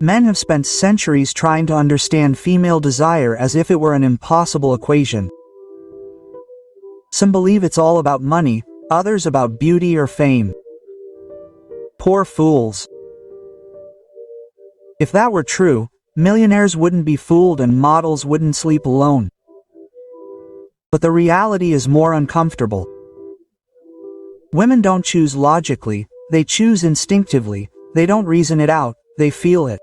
Men have spent centuries trying to understand female desire as if it were an impossible equation. Some believe it's all about money, others about beauty or fame. Poor fools. If that were true, millionaires wouldn't be fooled and models wouldn't sleep alone. But the reality is more uncomfortable. Women don't choose logically, they choose instinctively, they don't reason it out, they feel it.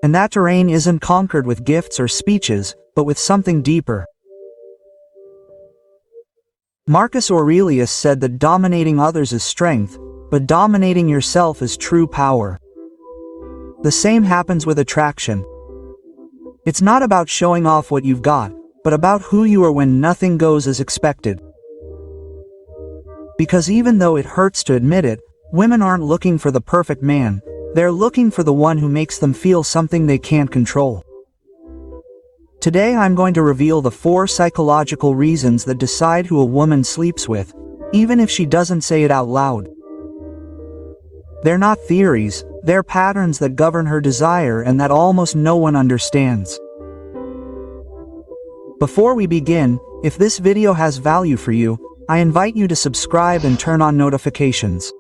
And that terrain isn't conquered with gifts or speeches, but with something deeper. Marcus Aurelius said that dominating others is strength, but dominating yourself is true power. The same happens with attraction. It's not about showing off what you've got, but about who you are when nothing goes as expected. Because even though it hurts to admit it, women aren't looking for the perfect man, they're looking for the one who makes them feel something they can't control. Today I'm going to reveal the 4 psychological reasons that decide who a woman sleeps with, even if she doesn't say it out loud. They're not theories, they're patterns that govern her desire and that almost no one understands. Before we begin, if this video has value for you, I invite you to subscribe and turn on notifications.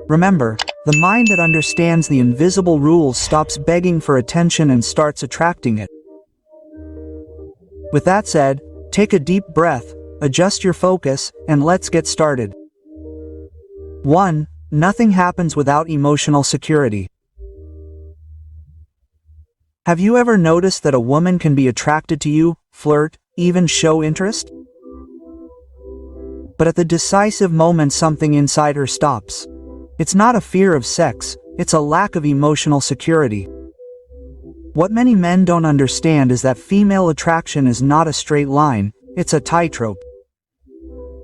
Remember, the mind that understands the invisible rules stops begging for attention and starts attracting it. With that said, take a deep breath, adjust your focus, and let's get started. 1. Nothing happens without emotional security. Have you ever noticed that a woman can be attracted to you, flirt, even show interest? But at the decisive moment something inside her stops. It's not a fear of sex, it's a lack of emotional security. What many men don't understand is that female attraction is not a straight line, it's a tightrope.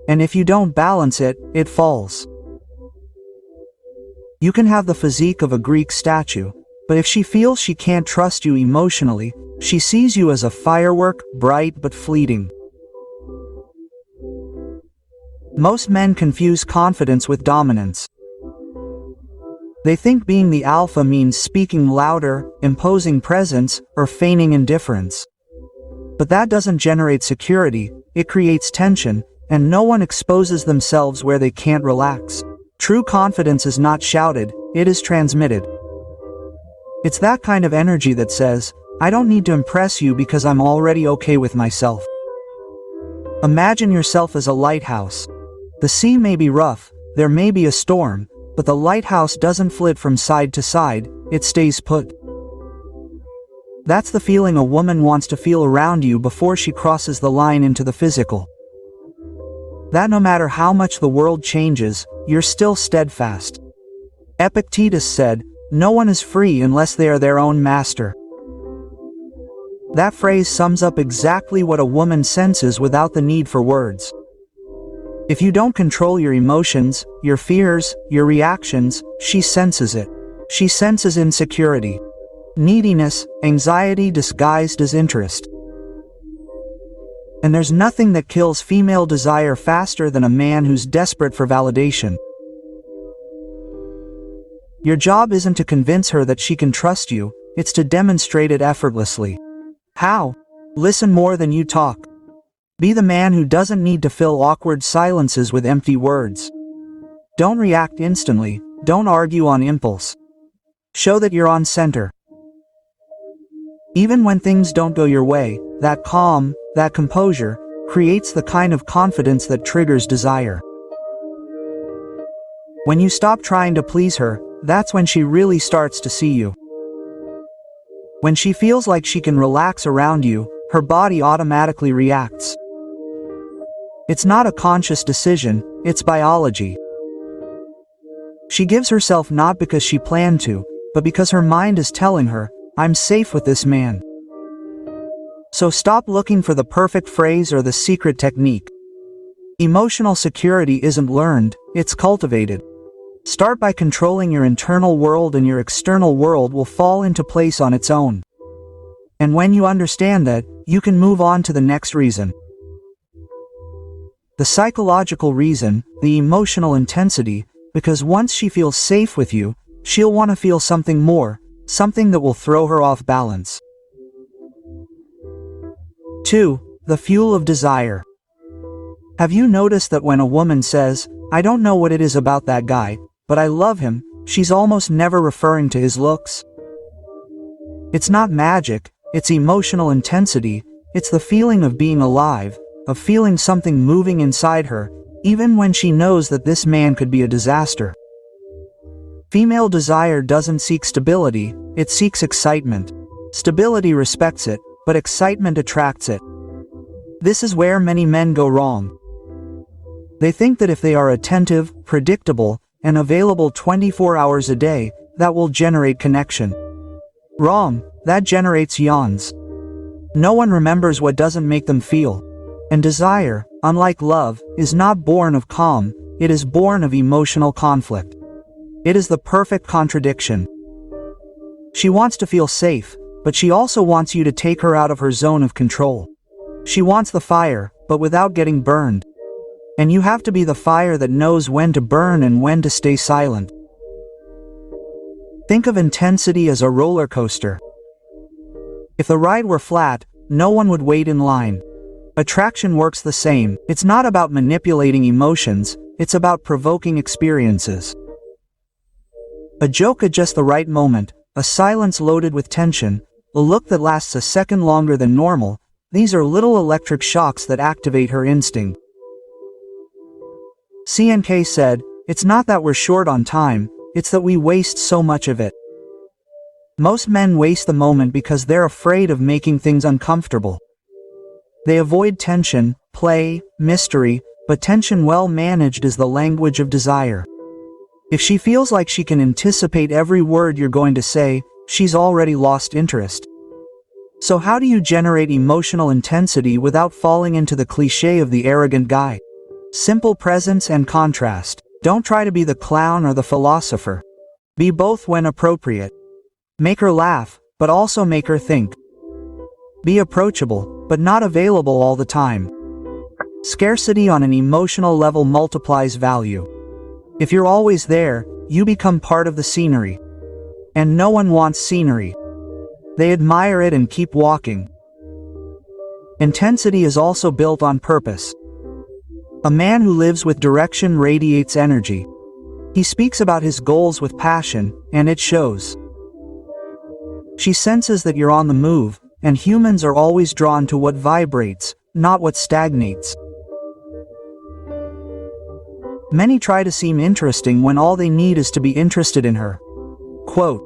And if you don't balance it, it falls. You can have the physique of a Greek statue, but if she feels she can't trust you emotionally, she sees you as a firework, bright but fleeting. Most men confuse confidence with dominance. They think being the alpha means speaking louder, imposing presence, or feigning indifference. But that doesn't generate security, it creates tension, and no one exposes themselves where they can't relax. True confidence is not shouted, it is transmitted. It's that kind of energy that says, I don't need to impress you because I'm already okay with myself. Imagine yourself as a lighthouse. The sea may be rough, there may be a storm, but the lighthouse doesn't flit from side to side, it stays put. That's the feeling a woman wants to feel around you before she crosses the line into the physical. That no matter how much the world changes, you're still steadfast. Epictetus said, "No one is free unless they are their own master." That phrase sums up exactly what a woman senses without the need for words. If you don't control your emotions, your fears, your reactions, she senses it. She senses insecurity, neediness, anxiety disguised as interest. And there's nothing that kills female desire faster than a man who's desperate for validation. Your job isn't to convince her that she can trust you, it's to demonstrate it effortlessly. How? Listen more than you talk. Be the man who doesn't need to fill awkward silences with empty words. Don't react instantly, don't argue on impulse. Show that you're on center. Even when things don't go your way, that calm, that composure, creates the kind of confidence that triggers desire. When you stop trying to please her, that's when she really starts to see you. When she feels like she can relax around you, her body automatically reacts. It's not a conscious decision, it's biology. She gives herself not because she planned to, but because her mind is telling her, I'm safe with this man. So stop looking for the perfect phrase or the secret technique. Emotional security isn't learned, it's cultivated. Start by controlling your internal world and your external world will fall into place on its own. And when you understand that, you can move on to the next reason. The psychological reason, the emotional intensity, because once she feels safe with you, she'll want to feel something more, something that will throw her off balance. 2. The fuel of desire. Have you noticed that when a woman says, "I don't know what it is about that guy, but I love him," she's almost never referring to his looks? It's not magic, it's emotional intensity, it's the feeling of being alive, of feeling something moving inside her, even when she knows that this man could be a disaster. Female desire doesn't seek stability, it seeks excitement. Stability respects it, but excitement attracts it. This is where many men go wrong. They think that if they are attentive, predictable, and available 24 hours a day, that will generate connection. Wrong, that generates yawns. No one remembers what doesn't make them feel. And desire, unlike love, is not born of calm, it is born of emotional conflict. It is the perfect contradiction. She wants to feel safe, but she also wants you to take her out of her zone of control. She wants the fire, but without getting burned. And you have to be the fire that knows when to burn and when to stay silent. Think of intensity as a roller coaster. If the ride were flat, no one would wait in line. Attraction works the same. It's not about manipulating emotions, it's about provoking experiences. A joke at just the right moment, a silence loaded with tension, a look that lasts a second longer than normal, these are little electric shocks that activate her instinct. CNK said, "It's not that we're short on time, it's that we waste so much of it." Most men waste the moment because they're afraid of making things uncomfortable. They avoid tension, play, mystery, but tension well managed is the language of desire. If she feels like she can anticipate every word you're going to say, she's already lost interest. So how do you generate emotional intensity without falling into the cliché of the arrogant guy? Simple presence and contrast. Don't try to be the clown or the philosopher. Be both when appropriate. Make her laugh, but also make her think. Be approachable, but not available all the time. Scarcity on an emotional level multiplies value. If you're always there, you become part of the scenery. And no one wants scenery. They admire it and keep walking. Intensity is also built on purpose. A man who lives with direction radiates energy. He speaks about his goals with passion, and it shows. She senses that you're on the move, and humans are always drawn to what vibrates, not what stagnates. Many try to seem interesting when all they need is to be interested in her. Quote,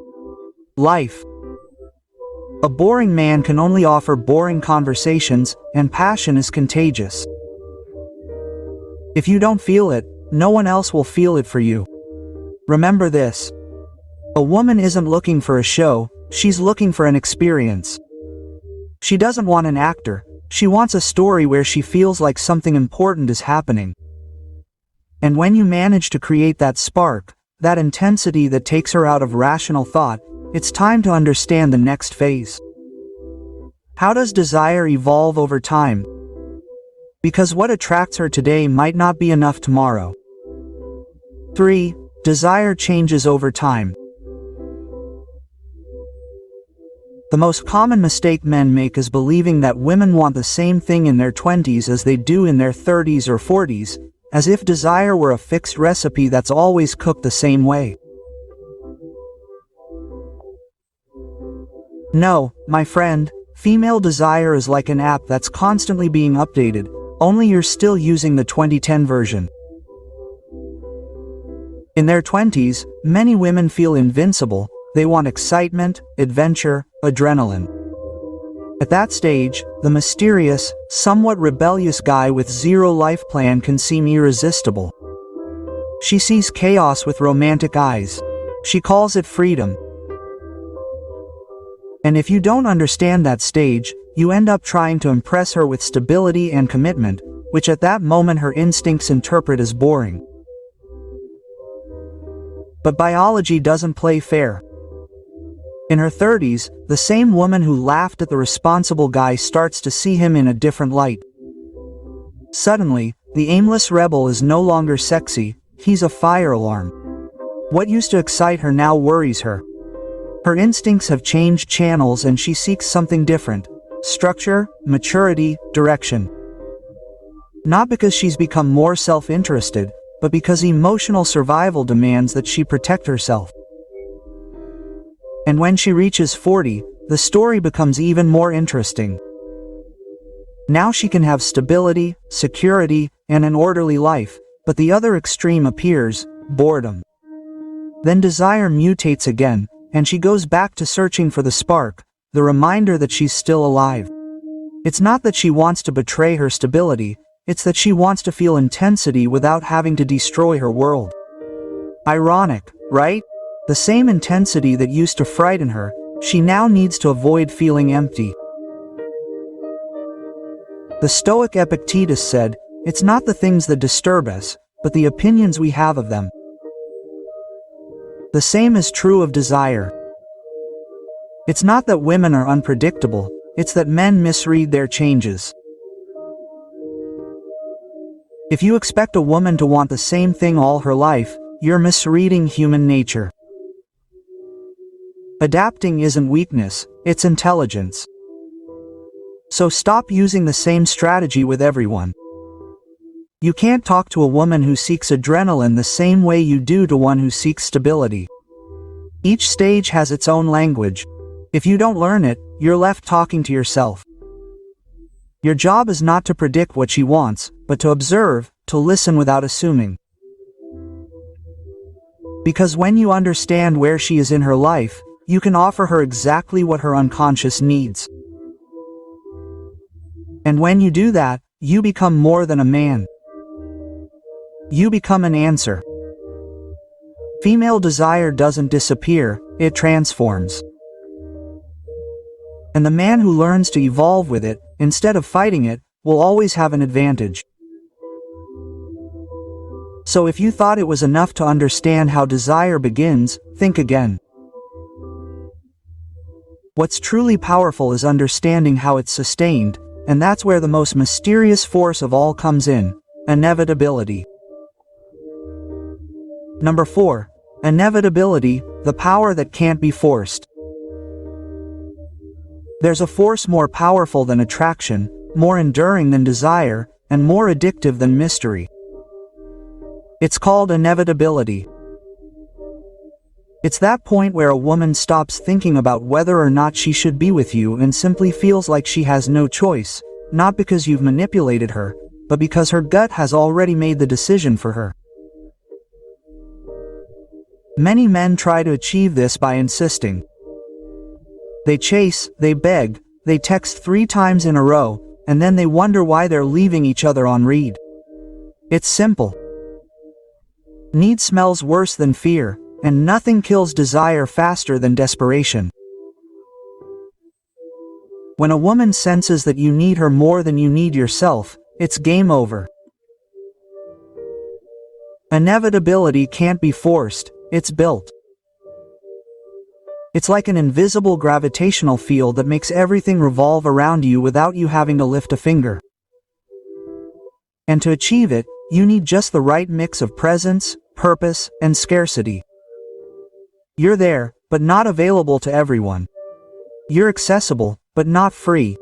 "Life. A boring man can only offer boring conversations, and passion is contagious. If you don't feel it, no one else will feel it for you. Remember this. A woman isn't looking for a show, she's looking for an experience. She doesn't want an actor, she wants a story where she feels like something important is happening. And when you manage to create that spark, that intensity that takes her out of rational thought, it's time to understand the next phase. How does desire evolve over time? Because what attracts her today might not be enough tomorrow. 3. Desire changes over time. The most common mistake men make is believing that women want the same thing in their 20s as they do in their 30s or 40s, as if desire were a fixed recipe that's always cooked the same way. No, my friend, female desire is like an app that's constantly being updated, only you're still using the 2010 version. In their 20s, many women feel invincible, they want excitement, adventure, adrenaline. At that stage, the mysterious, somewhat rebellious guy with zero life plan can seem irresistible. She sees chaos with romantic eyes. She calls it freedom. And if you don't understand that stage, you end up trying to impress her with stability and commitment, which at that moment her instincts interpret as boring. But biology doesn't play fair. In her 30s, the same woman who laughed at the responsible guy starts to see him in a different light. Suddenly, the aimless rebel is no longer sexy, he's a fire alarm. What used to excite her now worries her. Her instincts have changed channels and she seeks something different: structure, maturity, direction. Not because she's become more self-interested, but because emotional survival demands that she protect herself. And when she reaches 40, the story becomes even more interesting. Now she can have stability, security, and an orderly life, but the other extreme appears: boredom. Then desire mutates again, and she goes back to searching for the spark, the reminder that she's still alive. It's not that she wants to betray her stability, it's that she wants to feel intensity without having to destroy her world. Ironic, right? The same intensity that used to frighten her, she now needs to avoid feeling empty. The Stoic Epictetus said, "It's not the things that disturb us, but the opinions we have of them." The same is true of desire. It's not that women are unpredictable, it's that men misread their changes. If you expect a woman to want the same thing all her life, you're misreading human nature. Adapting isn't weakness, it's intelligence. So stop using the same strategy with everyone. You can't talk to a woman who seeks adrenaline the same way you do to one who seeks stability. Each stage has its own language. If you don't learn it, you're left talking to yourself. Your job is not to predict what she wants, but to observe, to listen without assuming. Because when you understand where she is in her life, you can offer her exactly what her unconscious needs. And when you do that, you become more than a man. You become an answer. Female desire doesn't disappear, it transforms. And the man who learns to evolve with it, instead of fighting it, will always have an advantage. So if you thought it was enough to understand how desire begins, think again. What's truly powerful is understanding how it's sustained, and that's where the most mysterious force of all comes in: inevitability. Number 4. Inevitability, the power that can't be forced. There's a force more powerful than attraction, more enduring than desire, and more addictive than mystery. It's called inevitability. It's that point where a woman stops thinking about whether or not she should be with you and simply feels like she has no choice, not because you've manipulated her, but because her gut has already made the decision for her. Many men try to achieve this by insisting. They chase, they beg, they text 3 times in a row, and then they wonder why they're leaving each other on read. It's simple. Need smells worse than fear, and nothing kills desire faster than desperation. When a woman senses that you need her more than you need yourself, it's game over. Inevitability can't be forced, it's built. It's like an invisible gravitational field that makes everything revolve around you without you having to lift a finger. And to achieve it, you need just the right mix of presence, purpose, and scarcity. You're there, but not available to everyone. You're accessible, but not free.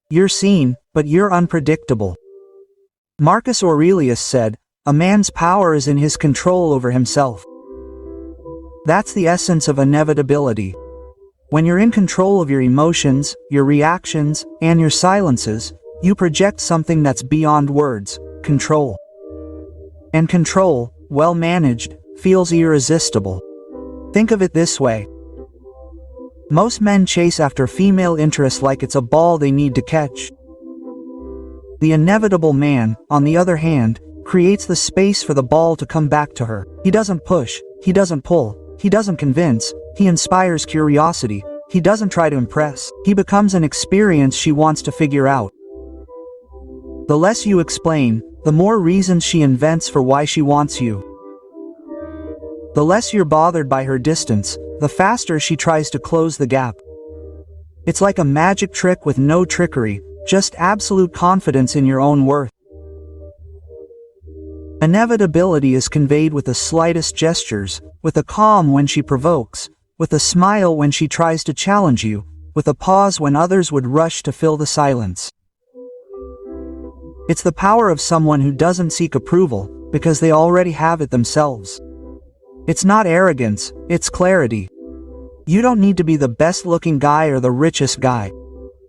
You're seen, but you're unpredictable. Marcus Aurelius said, "A man's power is in his control over himself." That's the essence of inevitability. When you're in control of your emotions, your reactions, and your silences, you project something that's beyond words: control. And control, well managed, feels irresistible. Think of it this way. Most men chase after female interest like it's a ball they need to catch. The inevitable man, on the other hand, creates the space for the ball to come back to her. He doesn't push, he doesn't pull, he doesn't convince, he inspires curiosity, he doesn't try to impress. He becomes an experience she wants to figure out. The less you explain, the more reasons she invents for why she wants you. The less you're bothered by her distance, the faster she tries to close the gap. It's like a magic trick with no trickery, just absolute confidence in your own worth. Inevitability is conveyed with the slightest gestures, with a calm when she provokes, with a smile when she tries to challenge you, with a pause when others would rush to fill the silence. It's the power of someone who doesn't seek approval, because they already have it themselves. It's not arrogance, it's clarity. You don't need to be the best-looking guy or the richest guy.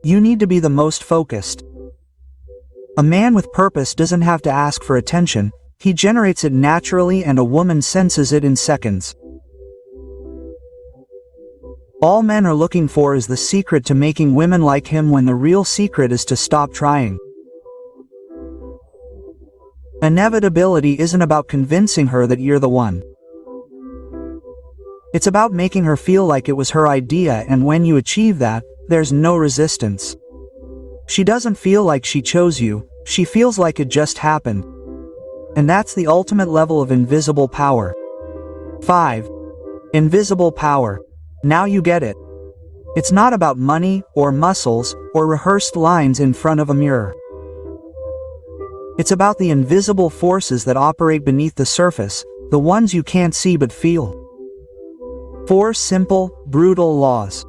You need to be the most focused. A man with purpose doesn't have to ask for attention, he generates it naturally and a woman senses it in seconds. All men are looking for is the secret to making women like him, when the real secret is to stop trying. Inevitability isn't about convincing her that you're the one. It's about making her feel like it was her idea, and when you achieve that, there's no resistance. She doesn't feel like she chose you, she feels like it just happened. And that's the ultimate level of invisible power. 5. Invisible power. Now you get it. It's not about money, or muscles, or rehearsed lines in front of a mirror. It's about the invisible forces that operate beneath the surface, the ones you can't see but feel. 4 simple, brutal laws.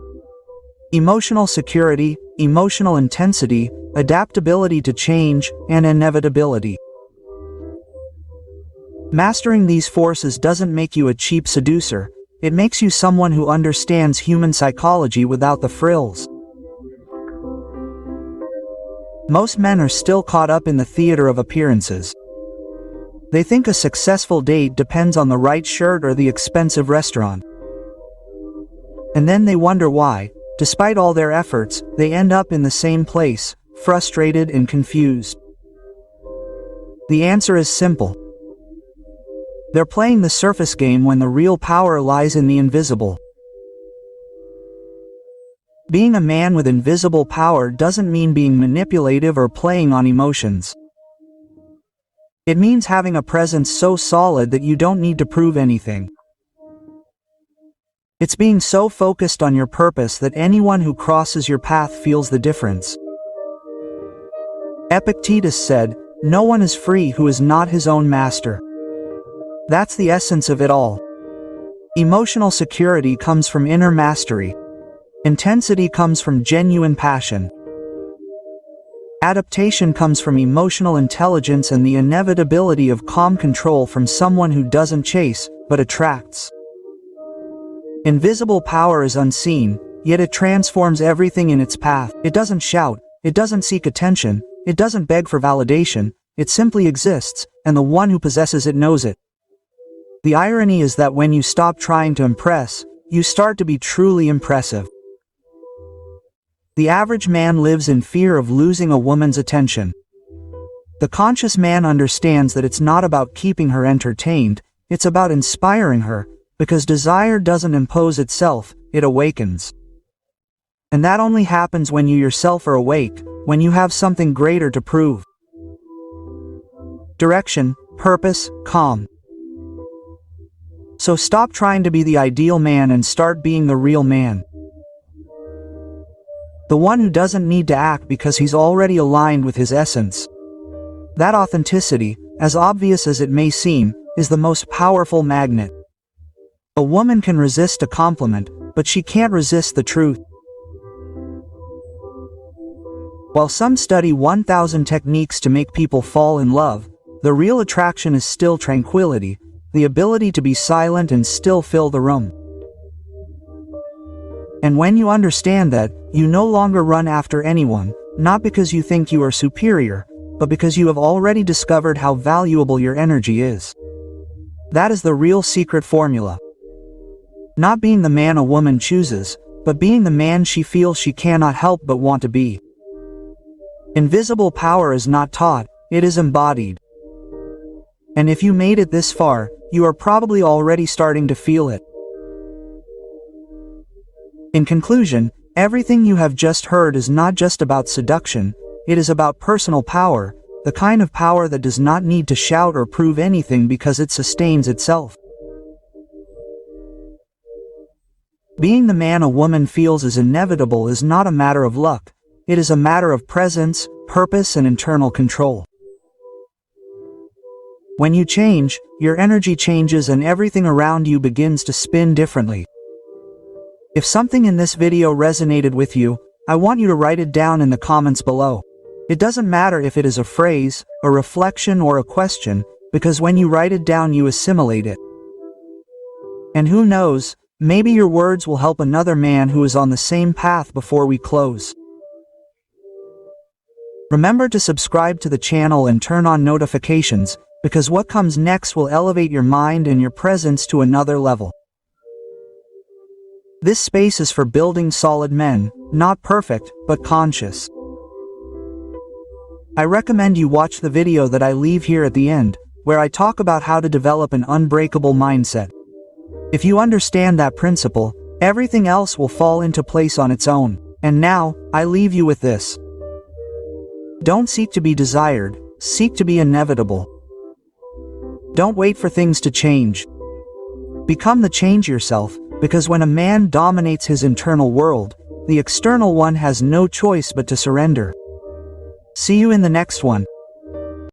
Emotional security, emotional intensity, adaptability to change, and inevitability. Mastering these forces doesn't make you a cheap seducer, it makes you someone who understands human psychology without the frills. Most men are still caught up in the theater of appearances. They think a successful date depends on the right shirt or the expensive restaurant. And then they wonder why, despite all their efforts, they end up in the same place, frustrated and confused. The answer is simple. They're playing the surface game when the real power lies in the invisible. Being a man with invisible power doesn't mean being manipulative or playing on emotions. It means having a presence so solid that you don't need to prove anything. It's being so focused on your purpose that anyone who crosses your path feels the difference. Epictetus said, "No one is free who is not his own master." That's the essence of it all. Emotional security comes from inner mastery. Intensity comes from genuine passion. Adaptation comes from emotional intelligence, and the inevitability of calm control from someone who doesn't chase, but attracts. Invisible power is unseen, yet it transforms everything in its path. It doesn't shout, it doesn't seek attention, it doesn't beg for validation, it simply exists, and the one who possesses it knows it. The irony is that when you stop trying to impress, you start to be truly impressive. The average man lives in fear of losing a woman's attention. The conscious man understands that it's not about keeping her entertained, it's about inspiring her, because desire doesn't impose itself, it awakens. And that only happens when you yourself are awake, when you have something greater to prove. Direction, purpose, calm. So stop trying to be the ideal man and start being the real man. The one who doesn't need to act because he's already aligned with his essence. That authenticity, as obvious as it may seem, is the most powerful magnet. A woman can resist a compliment, but she can't resist the truth. While some study 1,000 techniques to make people fall in love, the real attraction is still tranquility, the ability to be silent and still fill the room. And when you understand that, you no longer run after anyone, not because you think you are superior, but because you have already discovered how valuable your energy is. That is the real secret formula. Not being the man a woman chooses, but being the man she feels she cannot help but want to be. Invisible power is not taught, it is embodied. And if you made it this far, you are probably already starting to feel it. In conclusion, everything you have just heard is not just about seduction, it is about personal power, the kind of power that does not need to shout or prove anything because it sustains itself. Being the man a woman feels is inevitable is not a matter of luck, it is a matter of presence, purpose, and internal control. When you change, your energy changes and everything around you begins to spin differently. If something in this video resonated with you, I want you to write it down in the comments below. It doesn't matter if it is a phrase, a reflection, or a question, because when you write it down you assimilate it. And who knows, maybe your words will help another man who is on the same path before we close. Remember to subscribe to the channel and turn on notifications, because what comes next will elevate your mind and your presence to another level. This space is for building solid men, not perfect, but conscious. I recommend you watch the video that I leave here at the end, where I talk about how to develop an unbreakable mindset. If you understand that principle, everything else will fall into place on its own. And now, I leave you with this. Don't seek to be desired, seek to be inevitable. Don't wait for things to change. Become the change yourself, because when a man dominates his internal world, the external one has no choice but to surrender. See you in the next one.